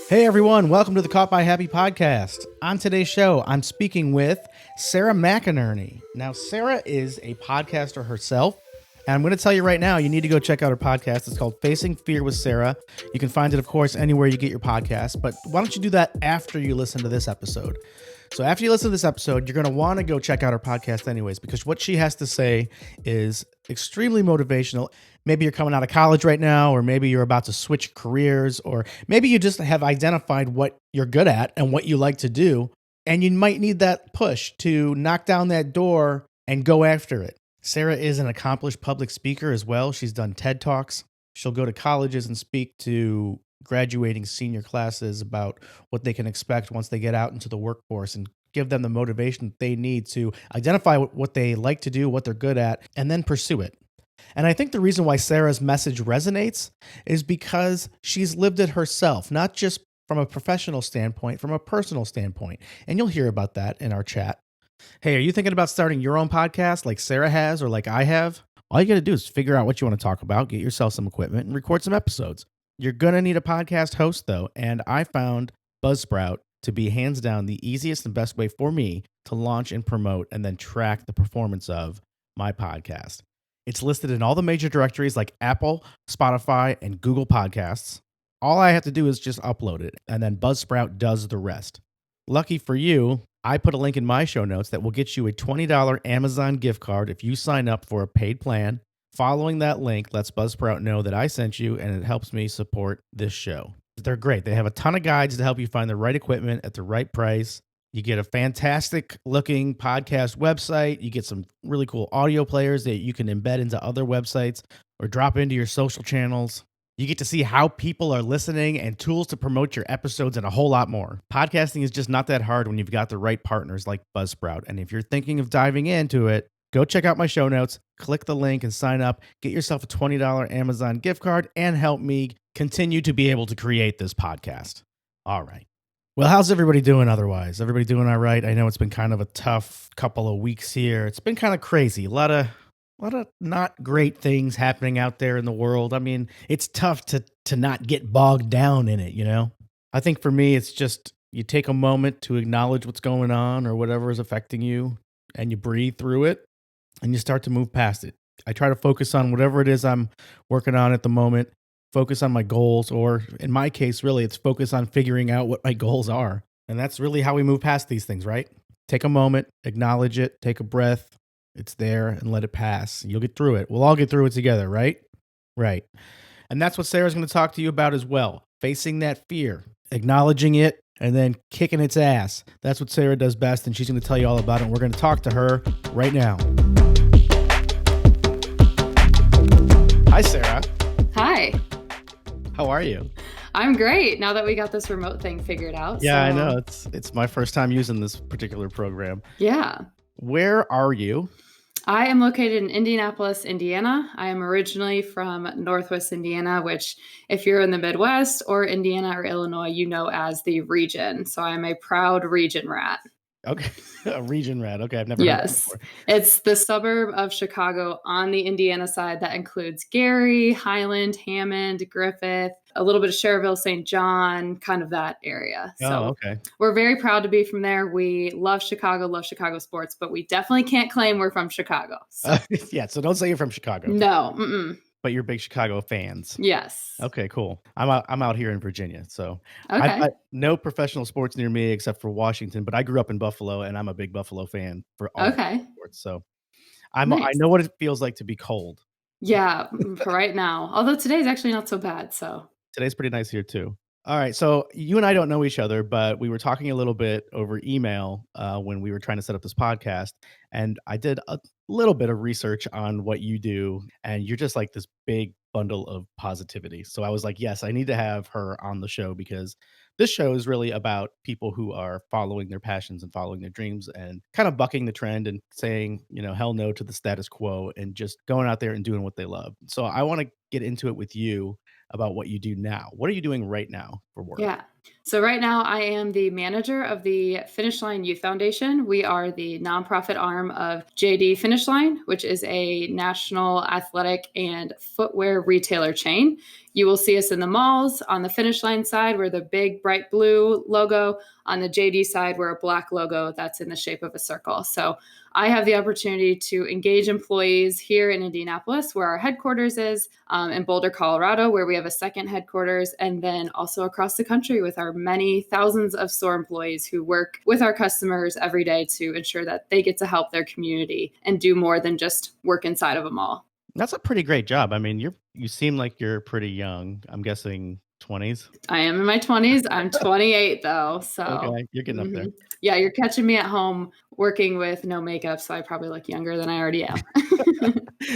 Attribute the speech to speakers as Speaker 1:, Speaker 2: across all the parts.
Speaker 1: Hey everyone, welcome to the Caught by Happy podcast. On today's show, I'm speaking with Sarah McInerney. Now, Sarah is a podcaster herself, and I'm going to tell you right now, you need to go check out her podcast. It's called Facing Fear with Sarah. You can find it, of course, anywhere you get your podcast, but why don't you do that after you listen to this episode? So after you listen to this episode, you're going to want to go check out her podcast anyways, because what she has to say is extremely motivational. Maybe you're coming out of college right now, or maybe you're about to switch careers, or maybe you just have identified what you're good at and what you like to do, and you might need that push to knock down that door and go after it. Sarah is an accomplished public speaker as well. She's done TED Talks. She'll go to colleges and speak to graduating senior classes about what they can expect once they get out into the workforce and give them the motivation they need to identify what they like to do, what they're good at, and then pursue it. And I think the reason why Sarah's message resonates is because she's lived it herself, not just from a professional standpoint, from a personal standpoint. And you'll hear about that in our chat. Hey, are you thinking about starting your own podcast like Sarah has or like I have? All you got to do is figure out what you want to talk about, get yourself some equipment, and record some episodes. You're going to need a podcast host, though, and I found Buzzsprout to be hands down the easiest and best way for me to launch and promote and then track the performance of my podcast. It's listed in all the major directories like Apple, Spotify, and Google Podcasts. All I have to do is just upload it, and then Buzzsprout does the rest. Lucky for you, I put a link in my show notes that will get you a $20 Amazon gift card if you sign up for a paid plan. Following that link lets Buzzsprout know that I sent you, and it helps me support this show. They're great. They have a ton of guides to help you find the right equipment at the right price. You get a fantastic looking podcast website. You get some really cool audio players that you can embed into other websites or drop into your social channels. You get to see how people are listening and tools to promote your episodes and a whole lot more. Podcasting is just not that hard when you've got the right partners like Buzzsprout. And if you're thinking of diving into it, go check out my show notes, click the link and sign up, get yourself a $20 Amazon gift card, and help me continue to be able to create this podcast. All right. Well, how's everybody doing otherwise? Everybody doing all right? I know it's been kind of a tough couple of weeks here. It's been kind of crazy. A lot of not great things happening out there in the world. I mean, it's tough to not get bogged down in it, you know? I think for me, it's just you take a moment to acknowledge what's going on or whatever is affecting you, and you breathe through it, and you start to move past it. I try to focus on whatever it is I'm working on at the moment, focus on my goals, or in my case, really, it's focus on figuring out what my goals are. And that's really how we move past these things, right? Take a moment, acknowledge it, take a breath. It's there and let it pass. You'll get through it. We'll all get through it together, right? Right. And that's what Sarah's going to talk to you about as well. Facing that fear, acknowledging it, and then kicking its ass. That's what Sarah does best, and she's going to tell you all about it. And we're going to talk to her right now. Hi, Sarah.
Speaker 2: Hi.
Speaker 1: How are you?
Speaker 2: I'm great now that we got this remote thing figured out.
Speaker 1: Yeah, I know. It's my first time using this particular program.
Speaker 2: Yeah.
Speaker 1: Where are you?
Speaker 2: I am located in Indianapolis, Indiana. I am originally from Northwest Indiana, which if you're in the Midwest or Indiana or Illinois, you know as the region. So I'm a proud region rat.
Speaker 1: Okay. A region rat. Okay. I've never heard that before.
Speaker 2: It's the suburb of Chicago on the Indiana side that includes Gary, Highland, Hammond, Griffith, a little bit of Cherville, St. John, kind of that area. So
Speaker 1: okay.
Speaker 2: We're very proud to be from there. We love Chicago sports, but we definitely can't claim we're from Chicago. So.
Speaker 1: Yeah. So don't say you're from Chicago.
Speaker 2: No. Mm-mm.
Speaker 1: But you're big Chicago fans.
Speaker 2: Yes.
Speaker 1: Okay, cool. I'm out here in Virginia, so
Speaker 2: okay.
Speaker 1: I no professional sports near me except for Washington. But I grew up in Buffalo, and I'm a big Buffalo fan for all sports. So I know what it feels like to be cold.
Speaker 2: Yeah, for right now. Although today's actually not so bad. So
Speaker 1: today's pretty nice here too. All right, so you and I don't know each other, but we were talking a little bit over email when we were trying to set up this podcast, and I did a little bit of research on what you do, and you're just like this big bundle of positivity. So I was like, yes, I need to have her on the show because this show is really about people who are following their passions and following their dreams and kind of bucking the trend and saying, hell no to the status quo and just going out there and doing what they love. So I want to get into it with you about what you do now. What are you doing right now for work?
Speaker 2: Yeah. So right now I am the manager of the Finish Line Youth Foundation. We are the nonprofit arm of JD Finish Line, which is a national athletic and footwear retailer chain. You will see us in the malls. On the Finish Line side, we're the big bright blue logo. On the JD side, we're a black logo that's in the shape of a circle. So I have the opportunity to engage employees here in Indianapolis, where our headquarters is, in Boulder, Colorado, where we have a second headquarters, and then also across the country with our many thousands of store employees who work with our customers every day to ensure that they get to help their community and do more than just work inside of a mall.
Speaker 1: That's a pretty great job. I mean, you seem like you're pretty young. I'm guessing 20s.
Speaker 2: I am in my 20s. I'm 28 though. So
Speaker 1: Okay, you're getting up there.
Speaker 2: Yeah, you're catching me at home working with no makeup, so I probably look younger than I already am.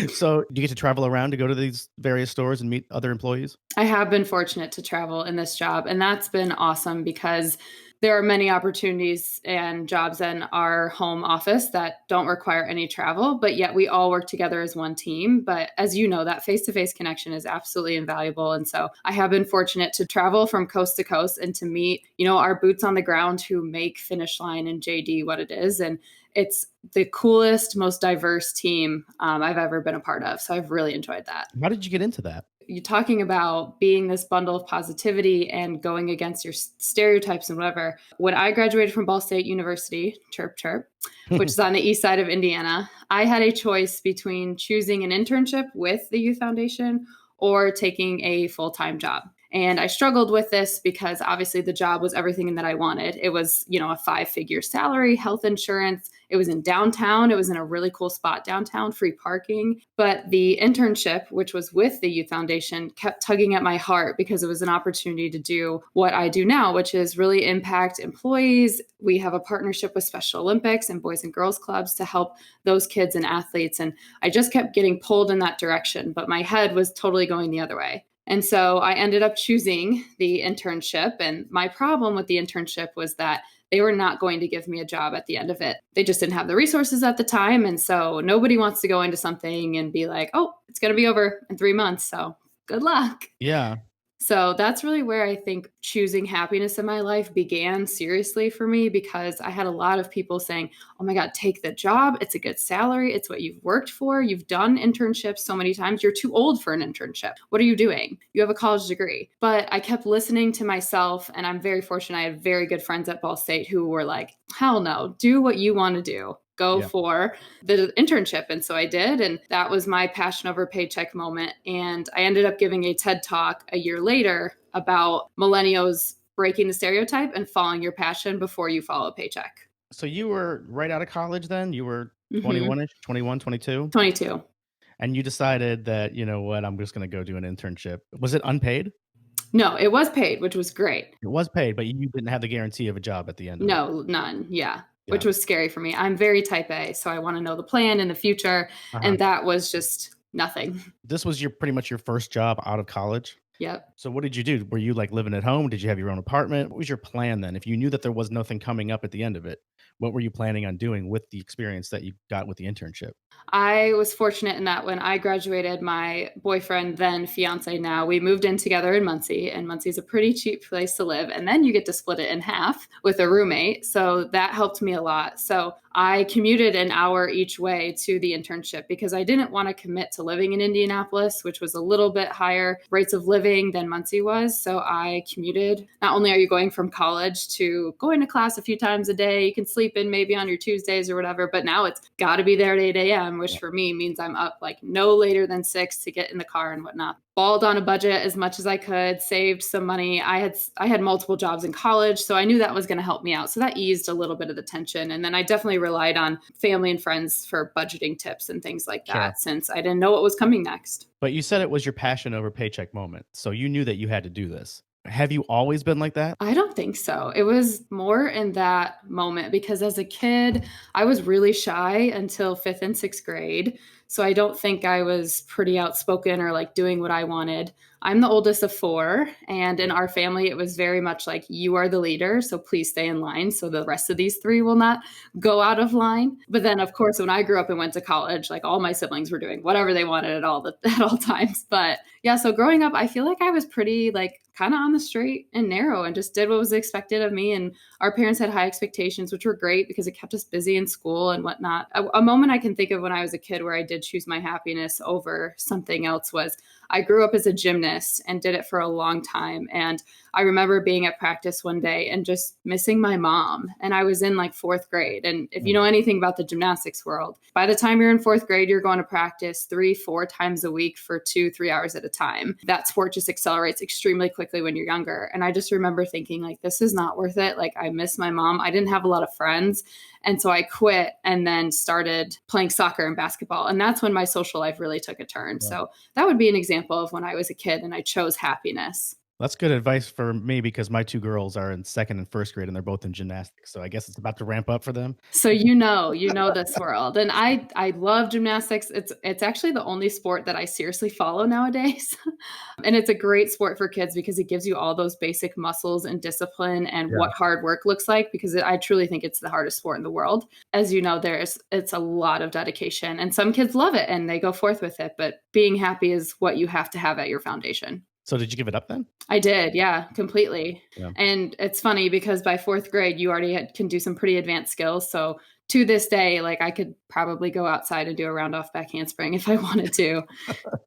Speaker 1: So do you get to travel around to go to these various stores and meet other employees?
Speaker 2: I have been fortunate to travel in this job, and that's been awesome because there are many opportunities and jobs in our home office that don't require any travel, but yet we all work together as one team. But as you know, that face-to-face connection is absolutely invaluable. And so I have been fortunate to travel from coast to coast and to meet, our boots on the ground who make Finish Line and JD what it is. And it's the coolest, most diverse team I've ever been a part of. So I've really enjoyed that.
Speaker 1: How did you get into that?
Speaker 2: You're talking about being this bundle of positivity and going against your stereotypes and whatever. When I graduated from Ball State University, chirp, chirp, which is on the east side of Indiana, I had a choice between choosing an internship with the Youth Foundation or taking a full-time job. And I struggled with this because obviously the job was everything that I wanted. It was, a 5-figure salary, health insurance. It was in downtown. It was in a really cool spot downtown, free parking. But the internship, which was with the Youth Foundation, kept tugging at my heart because it was an opportunity to do what I do now, which is really impact employees. We have a partnership with Special Olympics and Boys and Girls Clubs to help those kids and athletes. And I just kept getting pulled in that direction, but my head was totally going the other way. And so I ended up choosing the internship. And my problem with the internship was that they were not going to give me a job at the end of it. They just didn't have the resources at the time. And so nobody wants to go into something and be like, oh, it's going to be over in 3 months. So good luck.
Speaker 1: Yeah.
Speaker 2: So that's really where I think choosing happiness in my life began seriously for me, because I had a lot of people saying, oh my God, take the job. It's a good salary. It's what you've worked for. You've done internships so many times. You're too old for an internship. What are you doing? You have a college degree. But I kept listening to myself, and I'm very fortunate. I had very good friends at Ball State who were like, hell no, do what you want to do. Go for the internship. And so I did. And that was my passion over paycheck moment. And I ended up giving a TED talk a year later about millennials breaking the stereotype and following your passion before you follow a paycheck.
Speaker 1: So you were right out of college then? You were 21-ish, 21, 22?
Speaker 2: 22.
Speaker 1: And you decided that, you know what, I'm just going to go do an internship. Was it unpaid?
Speaker 2: No, it was paid, which was great.
Speaker 1: It was paid, but you didn't have the guarantee of a job at the end of it.
Speaker 2: No, none. Yeah. Which was scary for me. I'm very type A, so I want to know the plan in the future. And that was just nothing.
Speaker 1: This was pretty much your first job out of college?
Speaker 2: Yep.
Speaker 1: So what did you do? Were you like living at home? Did you have your own apartment? What was your plan then? If you knew that there was nothing coming up at the end of it, what were you planning on doing with the experience that you got with the internship?
Speaker 2: I was fortunate in that when I graduated, my boyfriend, then fiance now, we moved in together in Muncie, and Muncie is a pretty cheap place to live. And then you get to split it in half with a roommate. So that helped me a lot. So I commuted an hour each way to the internship because I didn't want to commit to living in Indianapolis, which was a little bit higher rates of living than Muncie was. So I commuted. Not only are you going from college to going to class a few times a day, you can sleep in maybe on your Tuesdays or whatever, but now it's got to be there at 8 a.m., which for me means I'm up like no later than 6 to get in the car and whatnot. Balled on a budget as much as I could, saved some money. I had multiple jobs in college, so I knew that was going to help me out. So that eased a little bit of the tension. And then I definitely relied on family and friends for budgeting tips and things like that, since I didn't know what was coming next.
Speaker 1: But you said it was your passion over paycheck moment. So you knew that you had to do this. Have you always been like that?
Speaker 2: I don't think so. It was more in that moment because as a kid, I was really shy until 5th and 6th grade. So I don't think I was pretty outspoken or like doing what I wanted. I'm the oldest of 4, and in our family, it was very much like you are the leader, so please stay in line so the rest of these 3 will not go out of line. But then, of course, when I grew up and went to college, like all my siblings were doing whatever they wanted at all times. But yeah, so growing up, I feel like I was pretty like kind of on the straight and narrow and just did what was expected of me. And our parents had high expectations, which were great because it kept us busy in school and whatnot. A moment I can think of when I was a kid where I did choose my happiness over something else was I grew up as a gymnast and did it for a long time. And I remember being at practice one day and just missing my mom. And I was in like fourth grade. And if you know anything about the gymnastics world, by the time you're in fourth grade, you're going to practice 3-4 times a week for 2-3 hours at a time. That sport just accelerates extremely quickly when you're younger. And I just remember thinking like, this is not worth it. Like I miss my mom. I didn't have a lot of friends. And so I quit and then started playing soccer and basketball. And that's when my social life really took a turn. Yeah. So that would be an example of when I was a kid and I chose happiness.
Speaker 1: That's good advice for me because my two girls are in second and first grade and they're both in gymnastics. So I guess it's about to ramp up for them.
Speaker 2: So you know this world. And I love gymnastics. It's actually the only sport that I seriously follow nowadays. And it's a great sport for kids because it gives you all those basic muscles and discipline and what hard work looks like, because I truly think it's the hardest sport in the world. As you know, it's a lot of dedication and some kids love it and they go forth with it, but being happy is what you have to have at your foundation.
Speaker 1: So did you give it up then?
Speaker 2: I did. Yeah, completely. Yeah. And it's funny because by fourth grade, you already can do some pretty advanced skills. So to this day, like I could probably go outside and do a round off back handspring if I wanted to.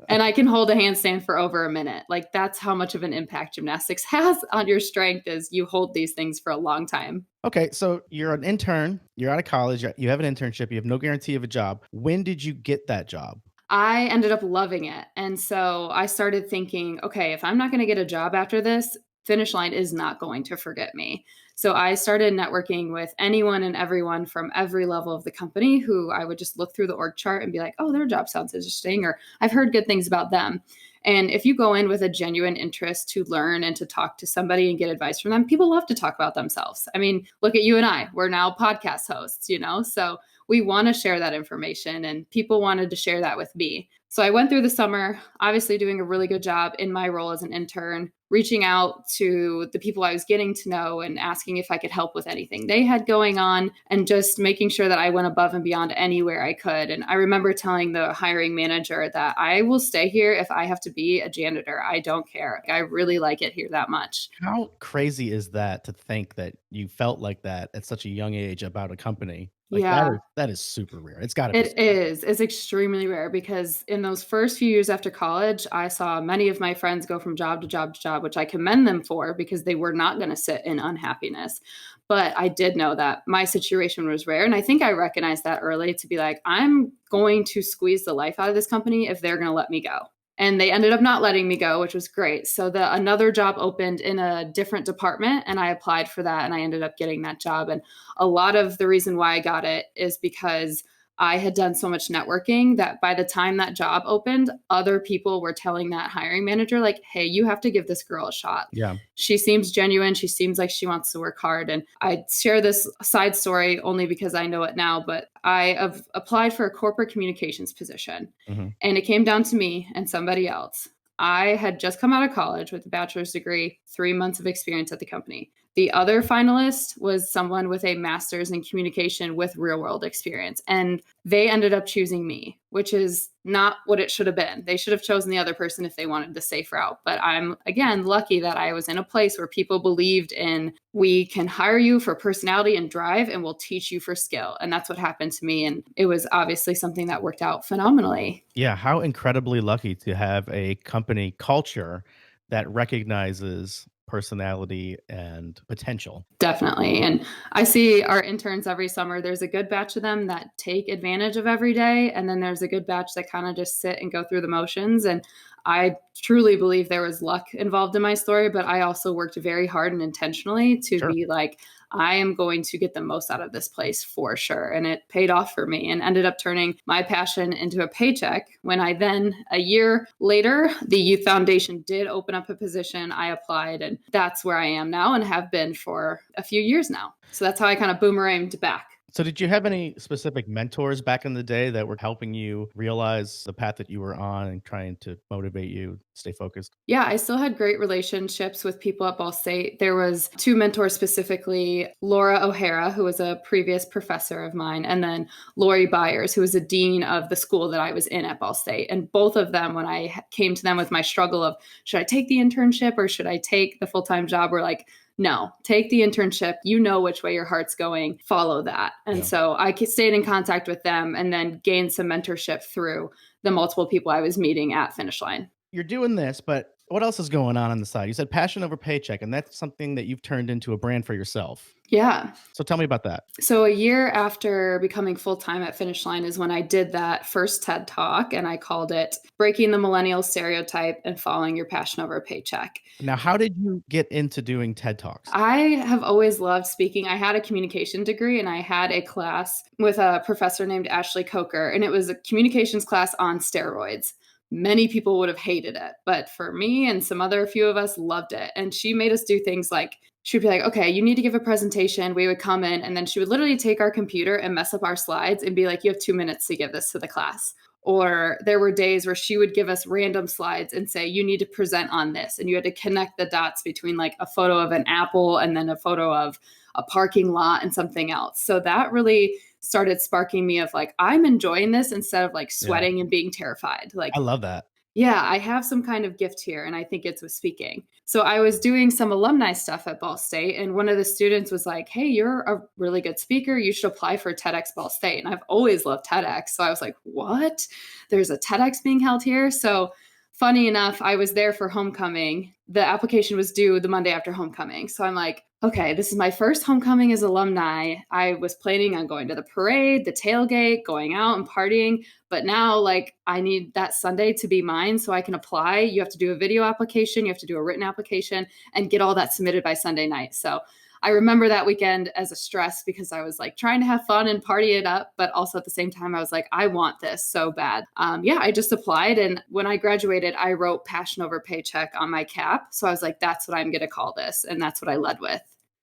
Speaker 2: And I can hold a handstand for over a minute. Like that's how much of an impact gymnastics has on your strength, is you hold these things for a long time.
Speaker 1: Okay. So you're an intern, you're out of college, you have an internship, you have no guarantee of a job. When did you get that job?
Speaker 2: I ended up loving it. And so I started thinking, okay, if I'm not going to get a job after this, Finish Line is not going to forget me. So I started networking with anyone and everyone from every level of the company who I would just look through the org chart and be like, oh, their job sounds interesting, or I've heard good things about them. And if you go in with a genuine interest to learn and to talk to somebody and get advice from them, people love to talk about themselves. I mean, look at you and I, we're now podcast hosts, so we want to share that information and people wanted to share that with me. So I went through the summer, obviously doing a really good job in my role as an intern, reaching out to the people I was getting to know and asking if I could help with anything they had going on and just making sure that I went above and beyond anywhere I could. And I remember telling the hiring manager that I will stay here if I have to be a janitor. I don't care. I really like it here that much.
Speaker 1: How crazy is that to think that you felt like that at such a young age about a company? Like that is super rare. It's got to be.
Speaker 2: It is. It's extremely rare because in those first few years after college, I saw many of my friends go from job to job to job, which I commend them for because they were not going to sit in unhappiness. But I did know that my situation was rare. And I think I recognized that early to be like, I'm going to squeeze the life out of this company if they're going to let me go. And they ended up not letting me go, which was great. So another job opened in a different department and I applied for that and I ended up getting that job. And a lot of the reason why I got it is because I had done so much networking that by the time that job opened, other people were telling that hiring manager, like, hey, you have to give this girl a shot.
Speaker 1: Yeah.
Speaker 2: She seems genuine. She seems like she wants to work hard. And I share this side story only because I know it now, but I have applied for a corporate communications position and it came down to me and somebody else. I had just come out of college with a bachelor's degree, 3 months of experience at the company. The other finalist was someone with a master's in communication with real world experience. And they ended up choosing me, which is not what it should have been. They should have chosen the other person if they wanted the safe route. But I'm, again, lucky that I was in a place where people believed in, we can hire you for personality and drive and we'll teach you for skill. And that's what happened to me. And it was obviously something that worked out phenomenally.
Speaker 1: Yeah. How incredibly lucky to have a company culture that recognizes personality and potential.
Speaker 2: Definitely. And I see our interns every summer. There's a good batch of them that take advantage of every day. And then there's a good batch that kind of just sit and go through the motions. And I truly believe there was luck involved in my story, but I also worked very hard and intentionally to be like, I am going to get the most out of this place for sure. And it paid off for me and ended up turning my passion into a paycheck. When I then, a year later, the Youth Foundation did open up a position. I applied and that's where I am now and have been for a few years now. So that's how I kind of boomeranged back.
Speaker 1: So did you have any specific mentors back in the day that were helping you realize the path that you were on and trying to motivate you, stay focused?
Speaker 2: Yeah, I still had great relationships with people at Ball State. There was 2 mentors specifically, Laura O'Hara, who was a previous professor of mine, and then Lori Byers, who was the dean of the school that I was in at Ball State. And both of them, when I came to them with my struggle of, should I take the internship or should I take the full-time job, were like, no, take the internship. You know which way your heart's going. Follow that. And so I stayed in contact with them and then gained some mentorship through the multiple people I was meeting at Finish Line.
Speaker 1: you're doing this, but what else is going on the side? You said passion over paycheck, and that's something that you've turned into a brand for yourself.
Speaker 2: Yeah.
Speaker 1: So tell me about that.
Speaker 2: So a year after becoming full time at Finish Line is when I did that first TED Talk, and I called it Breaking the Millennial Stereotype and Following Your Passion Over a Paycheck.
Speaker 1: Now, how did you get into doing TED Talks?
Speaker 2: I have always loved speaking. I had a communication degree and I had a class with a professor named Ashley Coker, and it was a communications class on steroids. Many people would have hated it, but for me and some other few of us loved it. And she made us do things like she'd be like, okay, you need to give a presentation. We would come in, and then she would literally take our computer and mess up our slides and be like, you have 2 minutes to give this to the class. Or there were days where she would give us random slides and say, you need to present on this. And you had to connect the dots between like a photo of an apple and then a photo of a parking lot and something else. So that really started sparking me of like, I'm enjoying this instead of like
Speaker 1: Yeah,
Speaker 2: sweating and being terrified.
Speaker 1: I
Speaker 2: Like,
Speaker 1: love that.
Speaker 2: yeah, I have some kind of gift here, and I think it's with speaking. So I was doing some alumni stuff at Ball State, and one of the students was like, hey, you're a really good speaker. You should apply for TEDx Ball State. And I've always loved TEDx. So I was like, what? There's a TEDx being held here? So funny enough, I was there for homecoming. The application was due the Monday after homecoming. So I'm like, okay, this is my first homecoming as alumni. I was planning on going to the parade, the tailgate, going out and partying. But now, like, I need that Sunday to be mine so I can apply. You have to do a video application, you have to do a written application, and get all that submitted by Sunday night. So I remember that weekend as a stress because I was like trying to have fun and party it up, but also at the same time, I was like, I want this so bad. Yeah, I just applied. And when I graduated, I wrote passion over paycheck on my cap. So I was like, that's what I'm going to call this. And that's what I led with.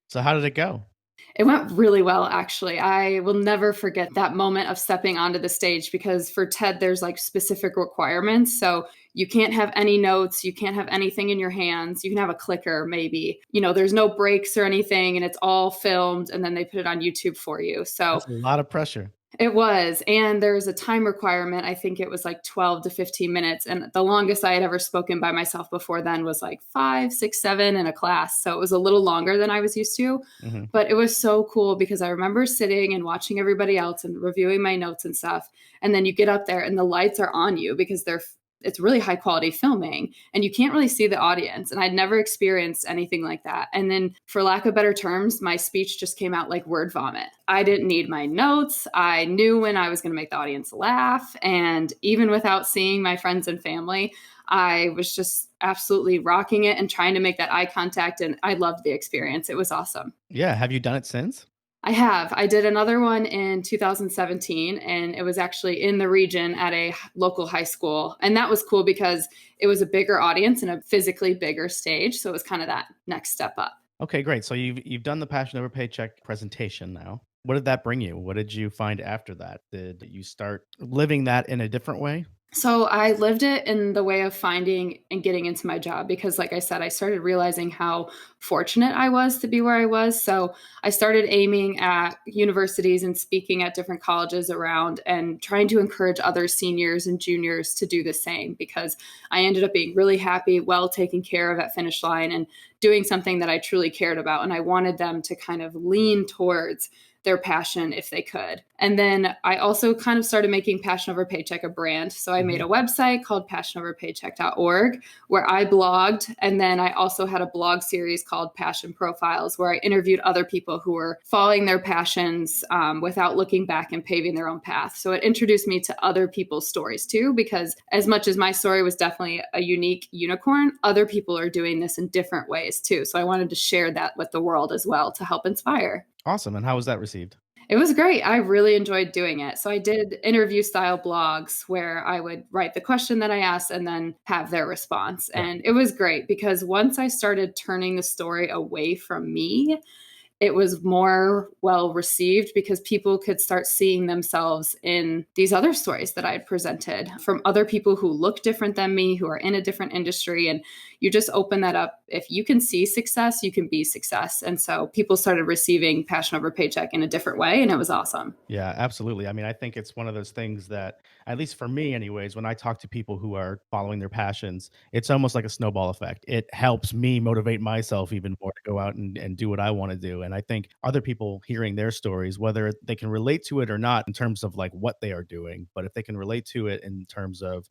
Speaker 1: So how did it go?
Speaker 2: It went really well, actually. I will never forget that moment of stepping onto the stage because for TED, there's like specific requirements. So you can't have any notes, you can't have anything in your hands. You can have a clicker, maybe. You know, there's no breaks or anything, and it's all filmed, and then they put it on YouTube for you. So
Speaker 1: That's a lot of pressure.
Speaker 2: it was. And there's a time requirement. I think it was like 12 to 15 minutes. And the longest I had ever spoken by myself before then was like 5, 6, 7 in a class. So it was a little longer than I was used to.
Speaker 1: Mhm.
Speaker 2: But it was so cool because I remember sitting and watching everybody else and reviewing my notes and stuff. And then you get up there and the lights are on you because it's really high quality filming and you can't really see the audience. And I'd never experienced anything like that. And then, for lack of better terms, my speech just came out like word vomit. I didn't need my notes. I knew when I was going to make the audience laugh. And even without seeing my friends and family, I was just absolutely rocking it and trying to make that eye contact. And I loved the experience. It was awesome.
Speaker 1: Yeah, have you done it since?
Speaker 2: I have. I did another one in 2017, and it was actually in the region at a local high school. And that was cool because it was a bigger audience and a physically bigger stage. So it was kind of that next step up.
Speaker 1: Okay, great. So you've done the passion over paycheck presentation now. What did that bring you? What did you find after that? Did you start living that in a different way?
Speaker 2: So I lived it in the way of finding and getting into my job because, like I said, I started realizing how fortunate I was to be where I was. So I started aiming at universities and speaking at different colleges around and trying to encourage other seniors and juniors to do the same because I ended up being really happy, well taken care of at Finish Line and doing something that I truly cared about. And I wanted them to kind of lean towards their passion if they could. And then I also kind of started making Passion Over Paycheck a brand. So I made a website called passionoverpaycheck.org where I blogged. And then I also had a blog series called Passion Profiles where I interviewed other people who were following their passions without looking back and paving their own path. So it introduced me to other people's stories too, because as much as my story was definitely a unique unicorn, other people are doing this in different ways too. So I wanted to share that with the world as well to help inspire.
Speaker 1: Awesome. And how was that received?
Speaker 2: It was great. I really enjoyed doing it. So I did interview style blogs where I would write the question that I asked and then have their response.
Speaker 1: Yeah.
Speaker 2: And it was great because once I started turning the story away from me, it was more well received because people could start seeing themselves in these other stories that I had presented from other people who look different than me, who are in a different industry. And you just open that up. If you can see success, you can be success. And so people started receiving Passion Over Paycheck in a different way. And it was awesome.
Speaker 1: Yeah, absolutely. I mean, I think it's one of those things that, at least for me, anyways, when I talk to people who are following their passions, it's almost like a snowball effect. It helps me motivate myself even more to go out and do what I want to do. And I think other people hearing their stories, whether they can relate to it or not in terms of like what they are doing, but if they can relate to it in terms of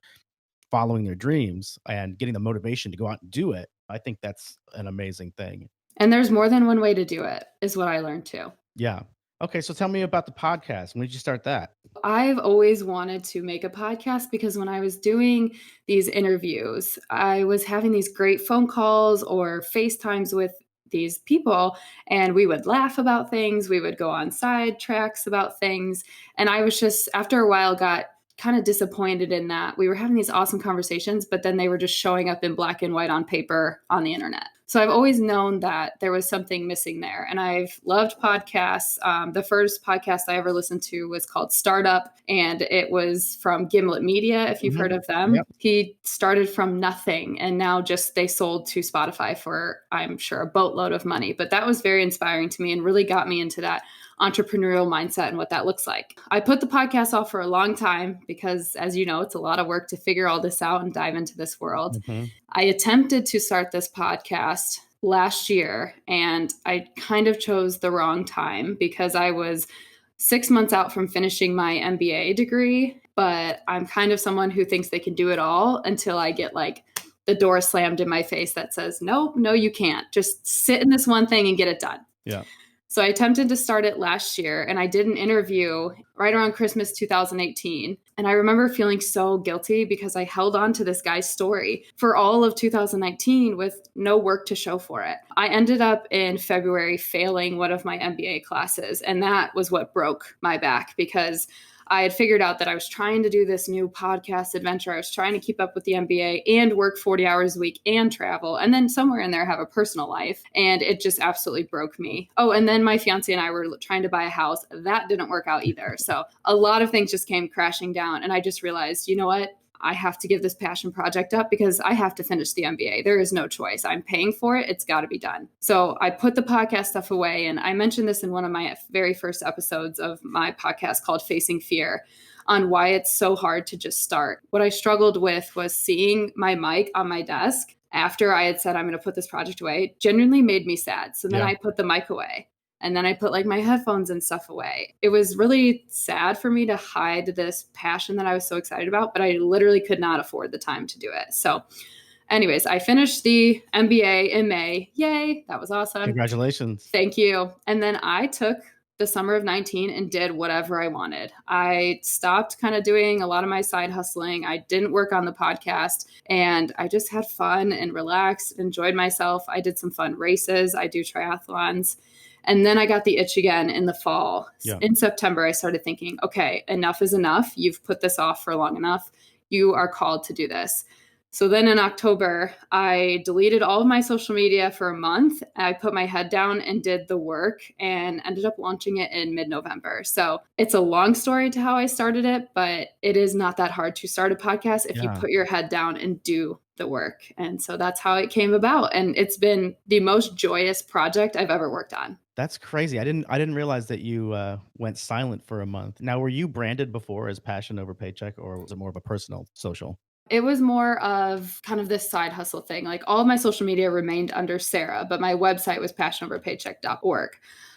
Speaker 1: following their dreams and getting the motivation to go out and do it, I think that's an amazing thing.
Speaker 2: And there's more than one way to do it, is what I learned too.
Speaker 1: Yeah. Okay, so tell me about the podcast. When did you start that?
Speaker 2: I've always wanted to make a podcast because when I was doing these interviews, I was having these great phone calls or FaceTimes with these people, and we would laugh about things. We would go on side tracks about things. And I was just, after a while, got kind of disappointed in that we were having these awesome conversations, but then they were just showing up in black and white on paper on the internet. So I've always known that there was something missing there. And I've loved podcasts. The first podcast I ever listened to was called Startup, and it was from Gimlet Media, if you've heard of them.
Speaker 1: Yep.
Speaker 2: He started from nothing, and now just they sold to Spotify for, I'm sure, a boatload of money. But that was very inspiring to me and really got me into that entrepreneurial mindset and what that looks like. I put the podcast off for a long time because, as you know, it's a lot of work to figure all this out and dive into this world. I attempted to start this podcast last year, and I kind of chose the wrong time because I was 6 months out from finishing my MBA degree, but I'm kind of someone who thinks they can do it all until I get like the door slammed in my face that says, no, you can't. Just sit in this one thing and get it done.
Speaker 1: Yeah.
Speaker 2: So I attempted to start it last year, and I did an interview right around Christmas 2018. And I remember feeling so guilty because I held on to this guy's story for all of 2019 with no work to show for it. I ended up in February failing one of my MBA classes, and that was what broke my back because I had figured out that I was trying to do this new podcast adventure. I was trying to keep up with the MBA and work 40 hours a week and travel. And then somewhere in there have a personal life. And it just absolutely broke me. Oh, and then my fiance and I were trying to buy a house. That didn't work out either. So a lot of things just came crashing down. And I just realized, you know what? I have to give this passion project up because I have to finish the MBA. There is no choice. I'm paying for it. It's got to be done. So I put the podcast stuff away. And I mentioned this in one of my very first episodes of my podcast called Facing Fear on why it's so hard to just start. What I struggled with was seeing my mic on my desk after I had said, I'm going to put this project away. It genuinely made me sad. So then I put the mic away. And then I put like my headphones and stuff away. It was really sad for me to hide this passion that I was so excited about, but I literally could not afford the time to do it. So anyways, I finished the MBA in May. Yay. That was awesome.
Speaker 1: Congratulations.
Speaker 2: Thank you. And then I took the summer of 19 and did whatever I wanted. I stopped kind of doing a lot of my side hustling. I didn't work on the podcast and I just had fun and relaxed, enjoyed myself. I did some fun races. I do triathlons. And then I got the itch again in the fall.
Speaker 1: Yeah.
Speaker 2: In September, I started thinking, okay, enough is enough. You've put this off for long enough. You are called to do this. So then in October, I deleted all of my social media for a month. I put my head down and did the work and ended up launching it in mid-November. So it's a long story to how I started it, but it is not that hard to start a podcast if you put your head down and do the work. And so that's how it came about. And it's been the most joyous project I've ever worked on.
Speaker 1: That's crazy. I didn't realize that you went silent for a month. Now, were you branded before as Passion Over Paycheck, or was it more of a personal social?
Speaker 2: It was more of kind of this side hustle thing. Like all of my social media remained under Sarah, but my website was passionoverpaycheck.org.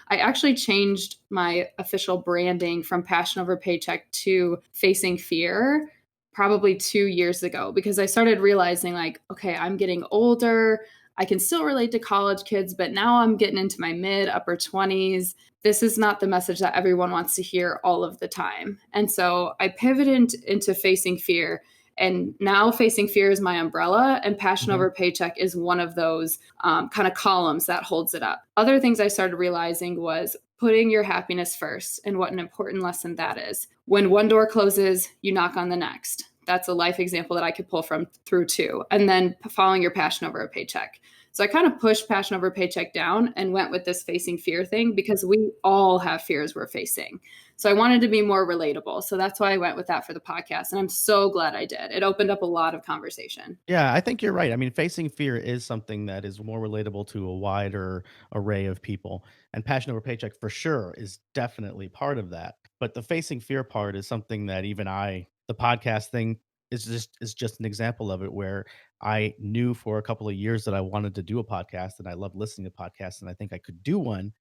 Speaker 2: I actually changed my official branding from Passion Over Paycheck to Facing Fear probably 2 years ago because I started realizing like, okay, I'm getting older. I can still relate to college kids, but now I'm getting into my mid upper 20s. This is not the message that everyone wants to hear all of the time. And so I pivoted into Facing Fear. And now Facing Fear is my umbrella, and Passion Over Paycheck is one of those kind of columns that holds it up. Other things I started realizing was putting your happiness first and what an important lesson that is. When one door closes, you knock on the next. That's a life example that I could pull from through too. And then following your passion over a paycheck. So I kind of pushed passion over paycheck down and went with this Facing Fear thing because we all have fears we're facing. So I wanted to be more relatable. So that's why I went with that for the podcast. And I'm so glad I did. It opened up a lot of conversation.
Speaker 1: Yeah, I think you're right. I mean, Facing Fear is something that is more relatable to a wider array of people. And Passion Over Paycheck for sure is definitely part of that. But the Facing Fear part is something that even the podcast thing is just an example of it where I knew for a couple of years that I wanted to do a podcast and I love listening to podcasts and I think I could do one.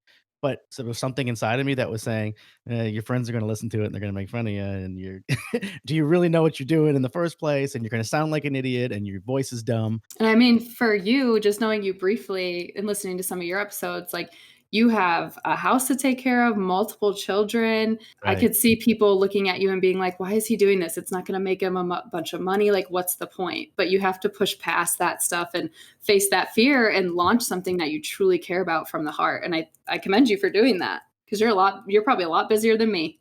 Speaker 1: but there was something inside of me that was saying, your friends are going to listen to it and they're going to make fun of you. And you're, do you really know what you're doing in the first place? And you're going to sound like an idiot and your voice is dumb.
Speaker 2: And I mean, for you, just knowing you briefly and listening to some of your episodes, like you have a house to take care of, multiple children. I
Speaker 1: Right.
Speaker 2: could see people looking at you and being like, why is he doing this? It's not going to make him a bunch of money. Like, what's the point? But you have to push past that stuff and face that fear and launch something that you truly care about from the heart. And I commend you for doing that because you're probably a lot busier than me.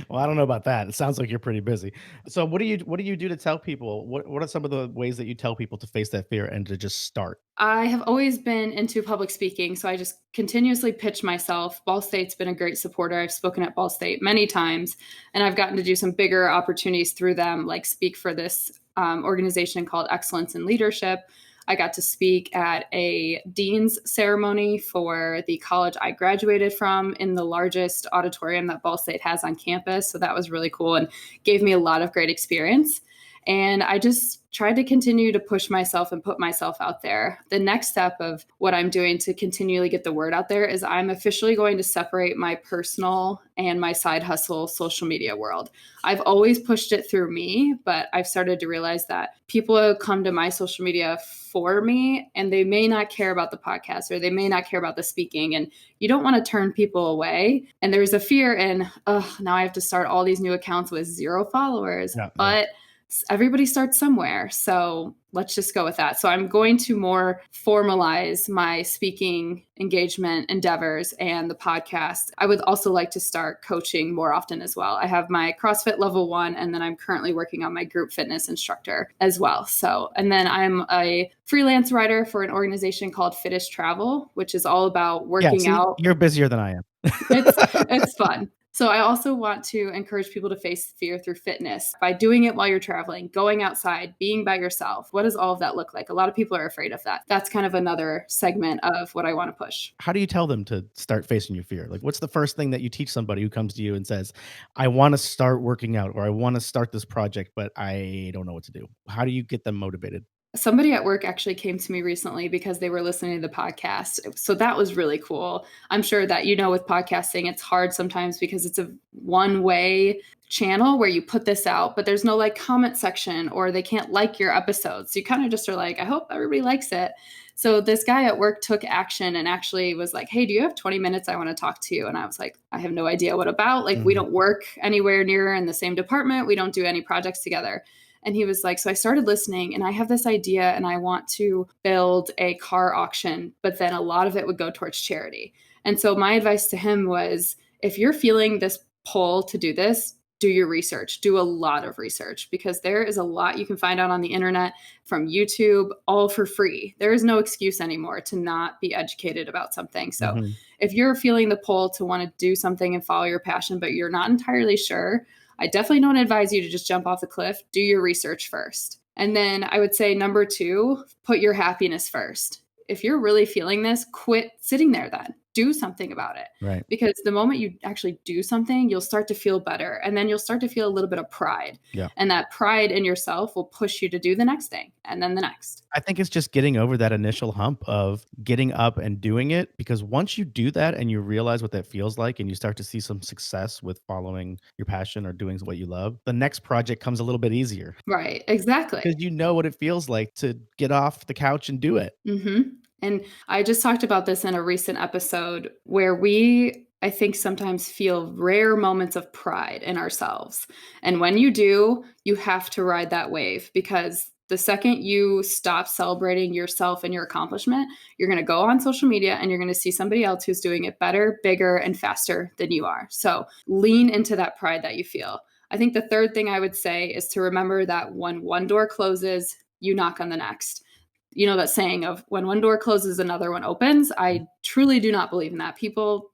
Speaker 1: Well, I don't know about that. It sounds like you're pretty busy. So what do you do to tell people? What are some of the ways that you tell people to face that fear and to just start?
Speaker 2: I have always been into public speaking, so I just continuously pitch myself. Ball State's been a great supporter. I've spoken at Ball State many times, and I've gotten to do some bigger opportunities through them, like speak for this organization called Excellence in Leadership. I got to speak at a dean's ceremony for the college I graduated from in the largest auditorium that Ball State has on campus. So that was really cool and gave me a lot of great experience. And I just tried to continue to push myself and put myself out there. The next step of what I'm doing to continually get the word out there is I'm officially going to separate my personal and my side hustle social media world. I've always pushed it through me, but I've started to realize that people come to my social media for me and they may not care about the podcast or they may not care about the speaking. And you don't want to turn people away. And there's a fear in, oh, now I have to start all these new accounts with 0 followers.
Speaker 1: Yeah,
Speaker 2: but everybody starts somewhere. So let's just go with that. So I'm going to more formalize my speaking engagement endeavors and the podcast. I would also like to start coaching more often as well. I have my CrossFit level 1, and then I'm currently working on my group fitness instructor as well. So, and then I'm a freelance writer for an organization called Fittest Travel, which is all about working out.
Speaker 1: You're busier than I am.
Speaker 2: It's fun. So I also want to encourage people to face fear through fitness by doing it while you're traveling, going outside, being by yourself. What does all of that look like? A lot of people are afraid of that. That's kind of another segment of what I want to push.
Speaker 1: How do you tell them to start facing your fear? Like, what's the first thing that you teach somebody who comes to you and says, I want to start working out or I want to start this project, but I don't know what to do? How do you get them motivated?
Speaker 2: Somebody at work actually came to me recently because they were listening to the podcast. So that was really cool. I'm sure that, with podcasting, it's hard sometimes because it's a one-way channel where you put this out, but there's no like comment section or they can't like your episodes. So you kind of just are like, I hope everybody likes it. So this guy at work took action and actually was like, hey, do you have 20 minutes? I want to talk to you. And I was like, I have no idea what about. Like, we don't work anywhere near in the same department. We don't do any projects together. And he was like, so I started listening and I have this idea and I want to build a car auction, but then a lot of it would go towards charity. And so my advice to him was, if you're feeling this pull to do this, do your research, do a lot of research, because there is a lot you can find out on the internet from YouTube, all for free. There is no excuse anymore to not be educated about something. So if you're feeling the pull to want to do something and follow your passion, but you're not entirely sure, I definitely don't advise you to just jump off the cliff. Do your research first. And then I would say number 2, put your happiness first. If you're really feeling this, quit sitting there then. Do something about it.
Speaker 1: Right.
Speaker 2: Because the moment you actually do something, you'll start to feel better. And then you'll start to feel a little bit of pride.
Speaker 1: Yeah.
Speaker 2: And that pride in yourself will push you to do the next thing and then the next.
Speaker 1: I think it's just getting over that initial hump of getting up and doing it, because once you do that and you realize what that feels like and you start to see some success with following your passion or doing what you love, the next project comes a little bit easier
Speaker 2: Right. Exactly.
Speaker 1: because you know what it feels like to get off the couch and do it.
Speaker 2: And I just talked about this in a recent episode where I think, sometimes feel rare moments of pride in ourselves. And when you do, you have to ride that wave, because the second you stop celebrating yourself and your accomplishment, you're going to go on social media and you're going to see somebody else who's doing it better, bigger, and faster than you are. So lean into that pride that you feel. I think the third thing I would say is to remember that when one door closes, you knock on the next. You know that saying of when one door closes, another one opens. I truly do not believe in that.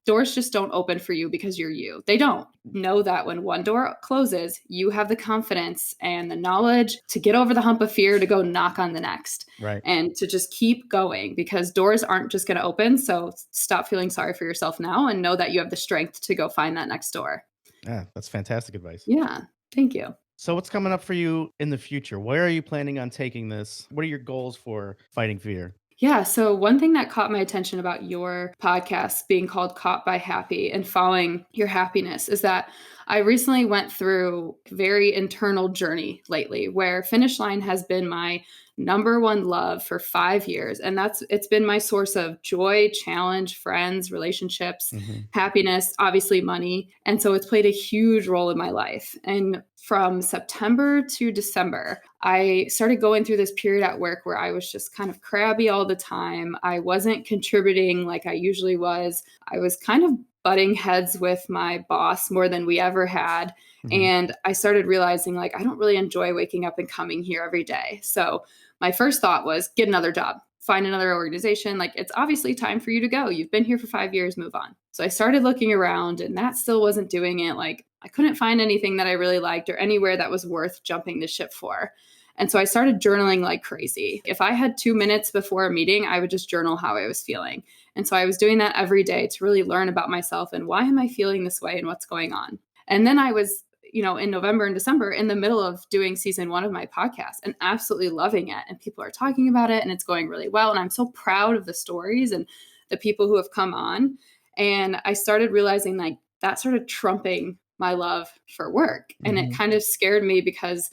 Speaker 2: Doors just don't open for you because you're you. They don't. Know that when one door closes, you have the confidence and the knowledge to get over the hump of fear to go knock on the next.
Speaker 1: Right.
Speaker 2: And to just keep going, because doors aren't just going to open. So stop feeling sorry for yourself now and know that you have the strength to go find that next door.
Speaker 1: Yeah, that's fantastic advice.
Speaker 2: Yeah. Thank you.
Speaker 1: So what's coming up for you in the future? Where are you planning on taking this? What are your goals for fighting fear?
Speaker 2: Yeah. So, one thing that caught my attention about your podcast being called Caught by Happy and following your happiness is that I recently went through a very internal journey lately where Finish Line has been my number one love for 5 years. And it's been my source of joy, challenge, friends, relationships,
Speaker 1: Mm-hmm.
Speaker 2: happiness, obviously money. And so it's played a huge role in my life. And from September to December, I started going through this period at work where I was just kind of crabby all the time. I wasn't contributing like I usually was. I was kind of butting heads with my boss more than we ever had.
Speaker 1: Mm-hmm.
Speaker 2: And I started realizing like I don't really enjoy waking up and coming here every day. So my first thought was get another job, find another organization. Like it's obviously time for you to go. You've been here for 5 years, move on. So I started looking around and that still wasn't doing it. Like I couldn't find anything that I really liked or anywhere that was worth jumping the ship for. And so I started journaling like crazy. If I had 2 minutes before a meeting, I would just journal how I was feeling. And so I was doing that every day to really learn about myself and why am I feeling this way and what's going on. And then I was, in November and December in the middle of doing season 1 of my podcast and absolutely loving it. And people are talking about it and it's going really well. And I'm so proud of the stories and the people who have come on. And I started realizing like that started trumping my love for work. And it kind of scared me because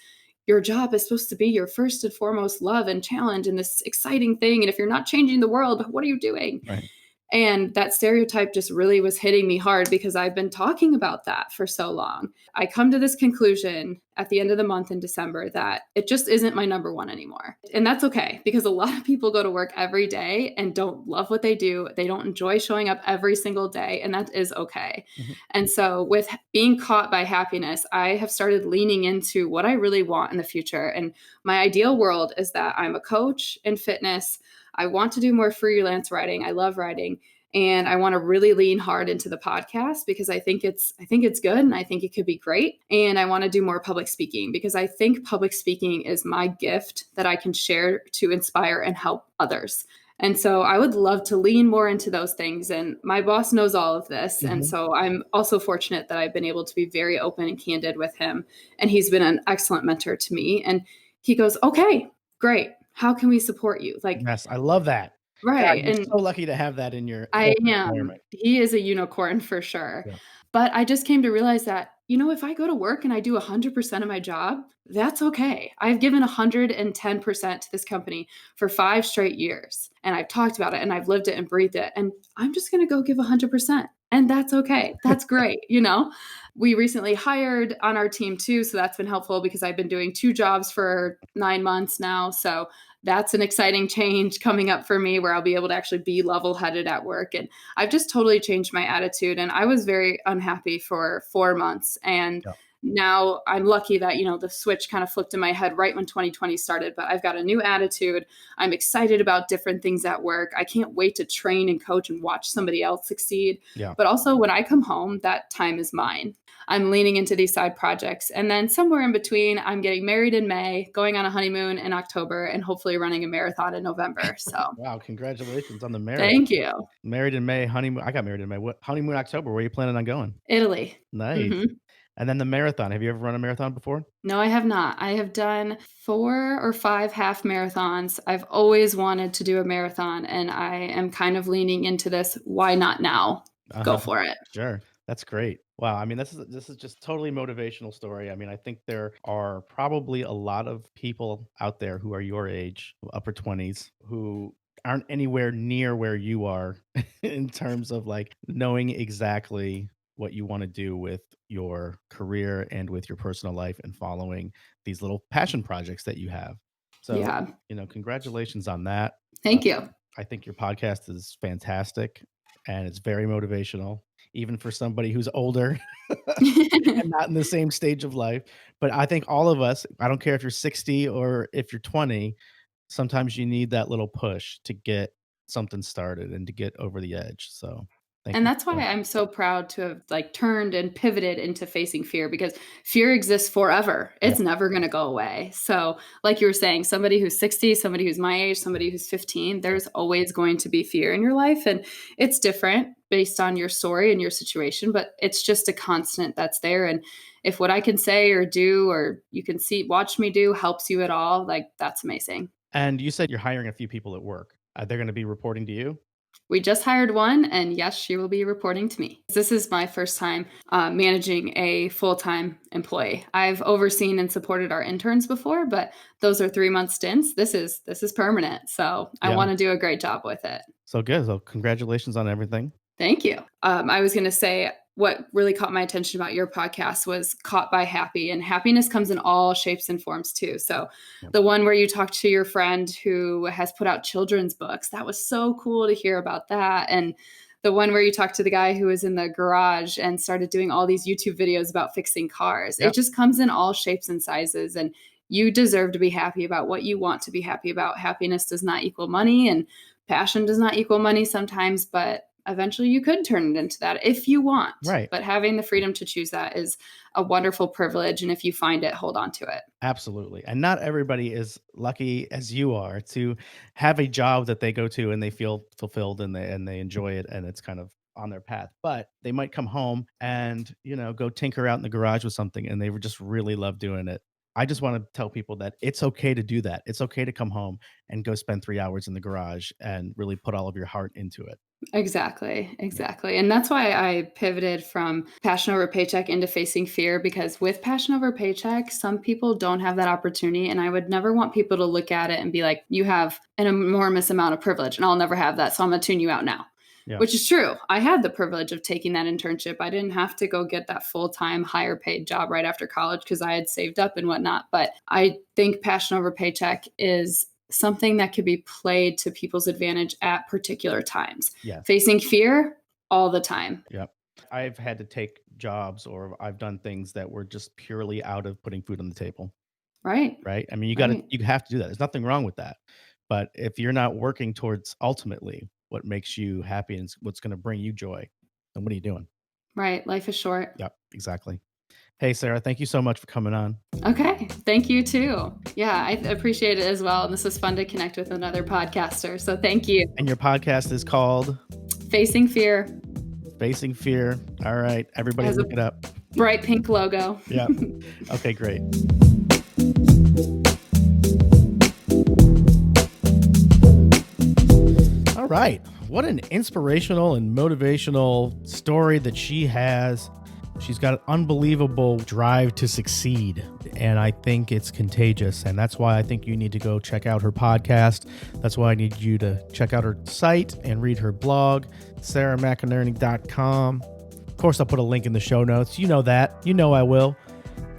Speaker 2: your job is supposed to be your first and foremost love and challenge and this exciting thing. And if you're not changing the world, what are you doing?
Speaker 1: Right.
Speaker 2: And that stereotype just really was hitting me hard because I've been talking about that for so long. I come to this conclusion at the end of the month in December that it just isn't my number one anymore. And that's okay because a lot of people go to work every day and don't love what they do. They don't enjoy showing up every single day, and that is okay.
Speaker 1: Mm-hmm.
Speaker 2: And so, with being caught by happiness, I have started leaning into what I really want in the future. And my ideal world is that I'm a coach in fitness. I want to do more freelance writing. I love writing. And I want to really lean hard into the podcast because I think it's good and I think it could be great. And I want to do more public speaking because I think public speaking is my gift that I can share to inspire and help others. And so I would love to lean more into those things. And my boss knows all of this.
Speaker 1: Mm-hmm.
Speaker 2: And so I'm also fortunate that I've been able to be very open and candid with him. And he's been an excellent mentor to me. And he goes, okay, great. How can we support you? Like,
Speaker 1: Yes, I love that.
Speaker 2: right.
Speaker 1: God, you're
Speaker 2: And
Speaker 1: so lucky to have that in your
Speaker 2: I
Speaker 1: corporate
Speaker 2: am.
Speaker 1: environment.
Speaker 2: He is a unicorn for sure.
Speaker 1: Yeah.
Speaker 2: But I just came to realize that, if I go to work and I do 100% of my job, that's okay. I've given 110% to this company for 5 straight years. And I've talked about it and I've lived it and breathed it. And I'm just going to go give 100%. And that's okay. That's great. We recently hired on our team too. So that's been helpful because I've been doing 2 jobs for 9 months now. So that's an exciting change coming up for me where I'll be able to actually be level-headed at work. And I've just totally changed my attitude. And I was very unhappy for 4 months. And
Speaker 1: Yeah.
Speaker 2: now I'm lucky that, the switch kind of flipped in my head right when 2020 started, but I've got a new attitude. I'm excited about different things at work. I can't wait to train and coach and watch somebody else succeed.
Speaker 1: Yeah.
Speaker 2: But also when I come home, that time is mine. I'm leaning into these side projects. And then somewhere in between, I'm getting married in May, going on a honeymoon in October, and hopefully running a marathon in November. So
Speaker 1: Wow, congratulations on the marriage.
Speaker 2: thank you.
Speaker 1: Married in May, honeymoon. I got married in May. What honeymoon October? Where are you planning on going?
Speaker 2: Italy.
Speaker 1: Nice.
Speaker 2: Mhm.
Speaker 1: And then the marathon. Have you ever run a marathon before?
Speaker 2: No, I have not. I have done 4 or 5 half marathons. I've always wanted to do a marathon, and I am kind of leaning into this. Why not now? Go for it.
Speaker 1: Sure. That's great. Wow. I mean, this is just totally motivational story. I mean, I think there are probably a lot of people out there who are your age, upper 20s, who aren't anywhere near where you are in terms of like knowing exactly what you want to do with your career and with your personal life and following these little passion projects that you have. So,
Speaker 2: Yeah.
Speaker 1: Congratulations on that.
Speaker 2: Thank you.
Speaker 1: I think your podcast is fantastic and it's very motivational, even for somebody who's older and not in the same stage of life. But I think all of us, I don't care if you're 60 or if you're 20, sometimes you need that little push to get something started and to get over the edge. So thank
Speaker 2: And
Speaker 1: you.
Speaker 2: that's why I'm so proud to have like turned and pivoted into facing fear because fear exists forever. It's never going to go away. So, like you were saying, somebody who's 60, somebody who's my age, somebody who's 15, there's always going to be fear in your life. And it's different based on your story and your situation, but it's just a constant that's there. And if what I can say or do, or you can watch me do helps you at all, like that's amazing.
Speaker 1: And you said you're hiring a few people at work. They're going to be reporting to you?
Speaker 2: We just hired one, and yes, she will be reporting to me. This is my first time managing a full-time employee. I've overseen and supported our interns before, but those are 3-month stints. This is permanent, so I want to do a great job with it.
Speaker 1: So good. So congratulations on everything.
Speaker 2: Thank you. I was going to say, what really caught my attention about your podcast was Caught by Happy, and happiness comes in all shapes and forms too. So the one where you talked to your friend who has put out children's books, that was so cool to hear about that. And the one where you talked to the guy who was in the garage and started doing all these YouTube videos about fixing cars. It just comes in all shapes and sizes, and you deserve to be happy about what you want to be happy about. Happiness does not equal money, and passion does not equal money sometimes, but eventually you could turn it into that if you want.
Speaker 1: Right.
Speaker 2: But having the freedom to choose that is a wonderful privilege. And if you find it, hold on to it.
Speaker 1: Absolutely. And not everybody is lucky as you are to have a job that they go to and they feel fulfilled and they enjoy it and it's kind of on their path. But they might come home and, go tinker out in the garage with something and they would just really love doing it. I just want to tell people that it's okay to do that. It's okay to come home and go spend 3 hours in the garage and really put all of your heart into it.
Speaker 2: Exactly. And that's why I pivoted from passion over paycheck into facing fear, because with passion over paycheck, some people don't have that opportunity. And I would never want people to look at it and be like, you have an enormous amount of privilege and I'll never have that. So I'm going to tune you out now. Yeah. Which is true. I had the privilege of taking that internship. I didn't have to go get that full-time, higher paid job right after college because I had saved up and whatnot. But I think passion over paycheck is something that could be played to people's advantage at particular times. Yeah. Facing fear all the time.
Speaker 1: Yep. I've had to take jobs or I've done things that were just purely out of putting food on the table.
Speaker 2: Right.
Speaker 1: I mean, you have to do that. There's nothing wrong with that. But if you're not working towards ultimately what makes you happy and what's going to bring you joy, then what are you doing?
Speaker 2: Right. Life is short.
Speaker 1: Yep, exactly. Hey, Sarah, thank you so much for coming on.
Speaker 2: Okay. Thank you too. Yeah, I appreciate it as well. And this was fun to connect with another podcaster. So thank you.
Speaker 1: And your podcast is called?
Speaker 2: Facing Fear.
Speaker 1: Facing Fear. All right. Everybody look it up.
Speaker 2: Bright pink logo.
Speaker 1: Yeah. Okay, great. All right. What an inspirational and motivational story that she has. She's got an unbelievable drive to succeed, and I think it's contagious, and that's why I think you need to go check out her podcast. That's why I need you to check out her site and read her blog, sarahmcinerney.com. Of course, I'll put a link in the show notes. You know that. You know I will.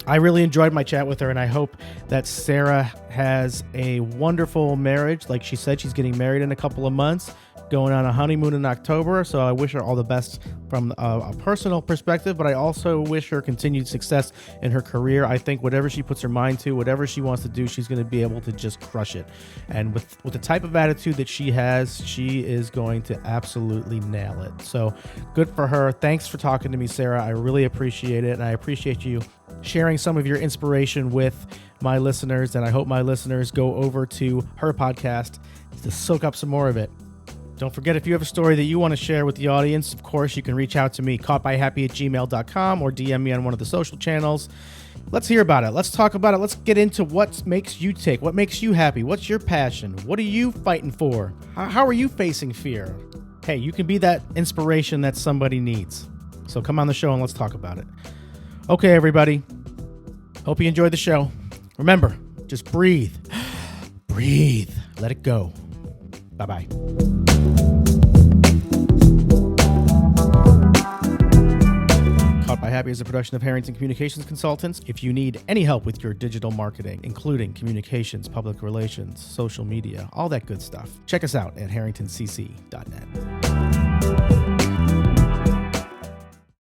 Speaker 1: I really enjoyed my chat with her, and I hope that Sarah has a wonderful marriage. Like she said, she's getting married in a couple of months, going on a honeymoon in October. So I wish her all the best from a personal perspective, but I also wish her continued success in her career. I think whatever she puts her mind to, whatever she wants to do, she's going to be able to just crush it. And with the type of attitude that she has, she is going to absolutely nail it. So good for her. Thanks for talking to me, Sarah. I really appreciate it. And I appreciate you sharing some of your inspiration with my listeners. And I hope my listeners go over to her podcast to soak up some more of it. Don't forget, if you have a story that you want to share with the audience, of course, you can reach out to me, caughtbyhappy@gmail.com, or DM me on one of the social channels. Let's hear about it. Let's talk about it. Let's get into what makes you tick. What makes you happy? What's your passion? What are you fighting for? How are you facing fear? Hey, you can be that inspiration that somebody needs. So come on the show and let's talk about it. Okay, everybody. Hope you enjoyed the show. Remember, just breathe. Breathe. Let it go. Bye-bye. Caught by Happy is a production of Harrington Communications Consultants. If you need any help with your digital marketing, including communications, public relations, social media, all that good stuff, check us out at harringtoncc.net.